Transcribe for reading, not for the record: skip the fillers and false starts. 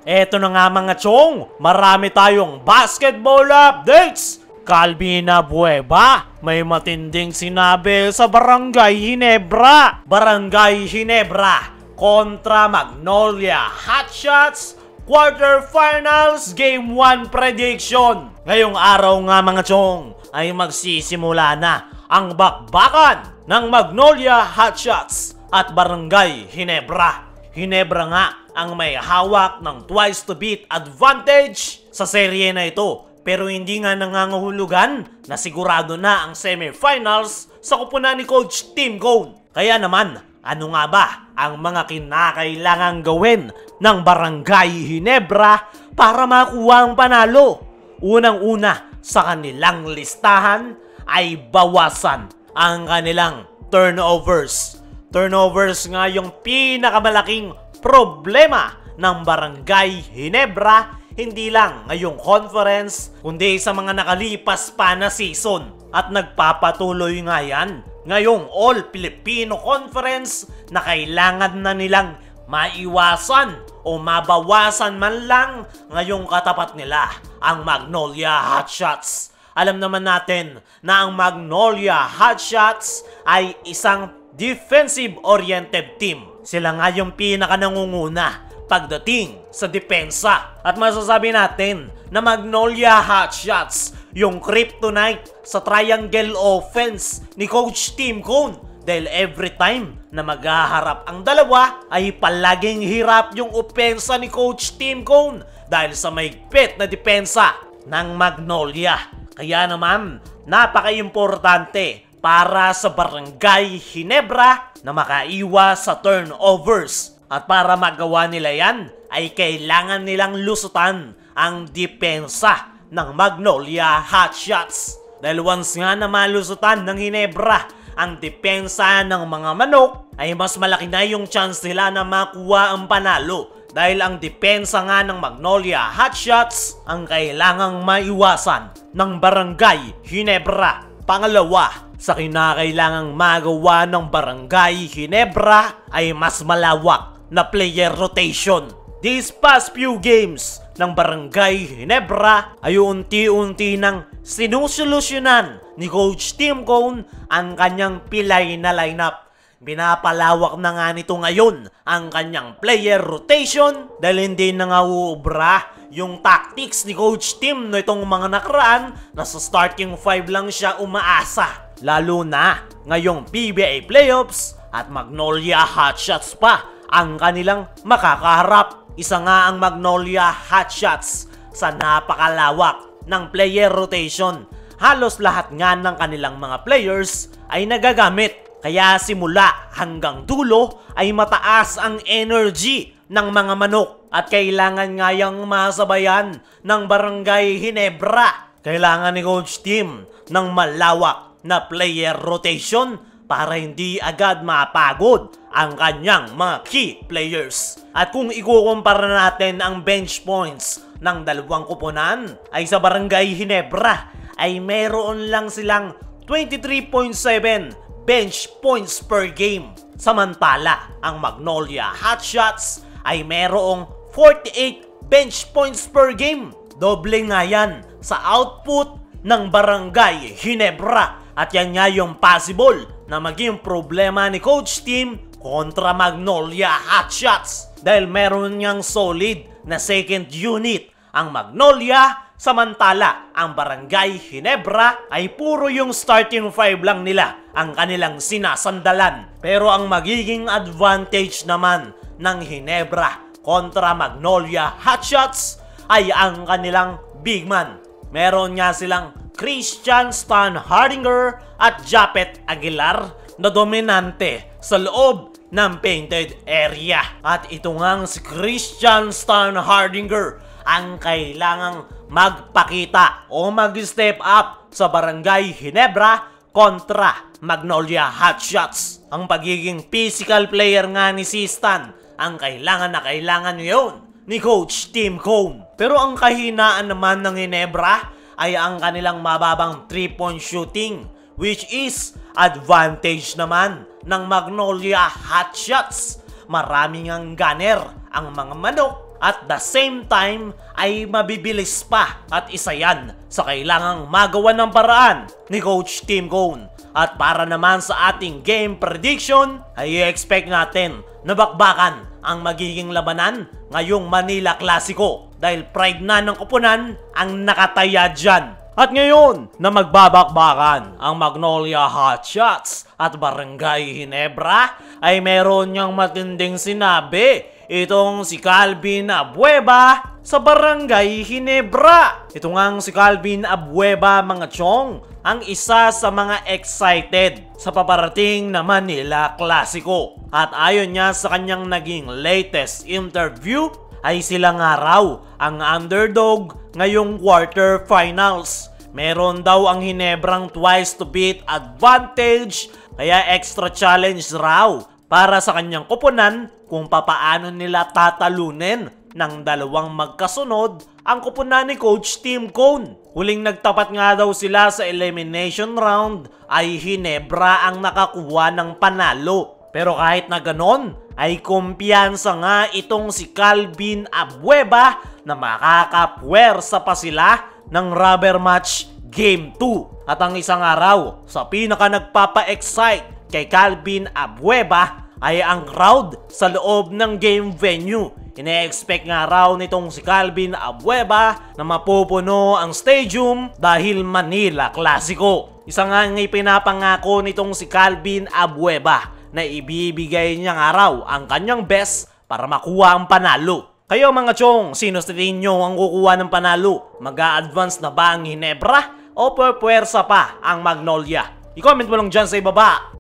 Eto na nga mga chong, marami tayong basketball updates! Calvina Bueva, may matinding sinabi sa Barangay Ginebra. Barangay Ginebra kontra Magnolia Hotshots Quarterfinals Game 1 Prediction. Ngayong araw nga mga chong ay magsisimula na ang bakbakan ng Magnolia Hotshots at Barangay Ginebra. Ginebra nga ang may hawak ng twice to beat advantage sa serye na ito. Pero hindi nga nangangahulugan na sigurado na ang semifinals sa kupunan ni Coach Tim Cone. Kaya naman, ano nga ba ang mga kinakailangang gawin ng Barangay Ginebra para makuha ang panalo? Unang-una sa kanilang listahan ay bawasan ang kanilang turnovers. Turnovers nga yung pinakamalaking problema ng Barangay Ginebra, hindi lang ngayong conference, kundi sa mga nakalipas pa na season. At nagpapatuloy nga yan ngayong All-Filipino Conference na kailangan na nilang maiwasan o mabawasan man lang ngayong katapat nila ang Magnolia Hotshots. Alam naman natin na ang Magnolia Hotshots ay isang defensive-oriented team. Sila nga yung pinaka-nangunguna pagdating sa depensa. At masasabi natin na Magnolia Hotshots yung kryptonite sa triangle offense ni Coach Tim Cone. Dahil every time na maghaharap ang dalawa ay palaging hirap yung opensa ni Coach Tim Cone dahil sa mahigpit na depensa ng Magnolia. Kaya naman, napaka-importante para sa Barangay Ginebra na makaiwas sa turnovers. At para magawa nila yan, ay kailangan nilang lusutan ang depensa ng Magnolia Hotshots. Dahil once nga na malusutan ng Ginebra ang depensa ng mga manok, ay mas malaki na yung chance nila na makuha ang panalo. Dahil ang depensa nga ng Magnolia Hotshots ang kailangang maiwasan ng Barangay Ginebra. Pangalawa, sa kinakailangang magawa ng Barangay Ginebra ay mas malawak na player rotation. These past few games ng Barangay Ginebra ay unti-unti nang sinusolusyonan ni Coach Tim Cone ang kanyang pilay na lineup. Pinapalawak na nga nito ngayon ang kanyang player rotation dahil hindi na nga uubra yung tactics ni Coach Tim na itong mga nakaraan na sa starting 5 lang siya umaasa. Lalo na ngayong PBA Playoffs at Magnolia Hotshots pa ang kanilang makakaharap. Isa nga ang Magnolia Hotshots sa napakalawak ng player rotation. Halos lahat nga ng kanilang mga players ay nagagamit. Kaya simula hanggang dulo ay mataas ang energy ng mga manok. At kailangan nga yung masabayan ng Barangay Ginebra. Kailangan ni Coach Tim ng malawak na player rotation para hindi agad mapagod ang kanyang mga key players. At kung ikukumpara natin ang bench points ng dalawang kupunan, ay sa Barangay Ginebra ay meron lang silang 23.7 bench points per game. Samantala, ang Magnolia Hotshots ay merong 48 bench points per game. Doble nga yan sa output ng Barangay Ginebra. At yan nga yung possible na maging problema ni Coach Tim kontra Magnolia Hotshots. Dahil meron niyang solid na second unit ang Magnolia, samantala ang Barangay Ginebra ay puro yung starting 5 lang nila ang kanilang sinasandalan. Pero ang magiging advantage naman ng Ginebra kontra Magnolia Hotshots ay ang kanilang big man. Meron nga silang Christian Stan Hardinger at Japet Aguilar na dominante sa loob ng painted area. At ito ngang si Christian Stan Hardinger ang kailangang magpakita o mag-step up sa Barangay Ginebra kontra Magnolia Hotshots. Ang pagiging physical player nga ni si Stan ang kailangan na kailangan yun ni Coach Tim Cone. Pero ang kahinaan naman ng Ginebra ay ang kanilang mababang 3-point shooting, which is advantage naman ng Magnolia Hotshots. Maraming ang gunner ang mga manok at the same time ay mabibilis pa at isa yan sa kailangang magawa ng paraan ni Coach Tim Cone. At para naman sa ating game prediction ay i-expect natin na bakbakan ang magiging labanan ngayong Manila Clasico dahil pride na ng koponan ang nakataya dyan. At ngayon na magbabakbakan ang Magnolia Hotshots at Barangay Ginebra ay meron niyang matinding sinabi itong si Calvin Abueva sa Barangay Ginebra. Ito ngang si Calvin Abueva, mga chong, ang isa sa mga excited sa paparating na Manila Clasico. At ayon niya sa kanyang naging latest interview ay sila nga raw ang underdog ngayong quarterfinals. Meron daw ang Ginebrang twice to beat advantage kaya extra challenge raw para sa kanyang koponan kung papaano nila tatalunin ng dalawang magkasunod ang koponan ni Coach Tim Cone. Huling nagtapat nga daw sila sa elimination round ay Ginebra ang nakakuha ng panalo. Pero kahit na ganon ay kumpiyansa nga itong si Calvin Abueva na makakapwersa pa sila ng rubber match Game 2. At ang isang araw sa pinaka nagpapa-excite kay Calvin Abueva ay ang crowd sa loob ng game venue. Ine-expect nga raw nitong si Calvin Abueva na mapupuno ang stadium dahil Manila Clasico. Isa nga ng ipinapangako nitong si Calvin Abueva na ibibigay niya nga raw ang kanyang best para makuha ang panalo. Kayo mga chong, sino sa inyo ang kukuha ng panalo? Mag-a-advance na ba ang Ginebra o pwersa pa ang Magnolia? I-comment mo lang dyan sa ibaba.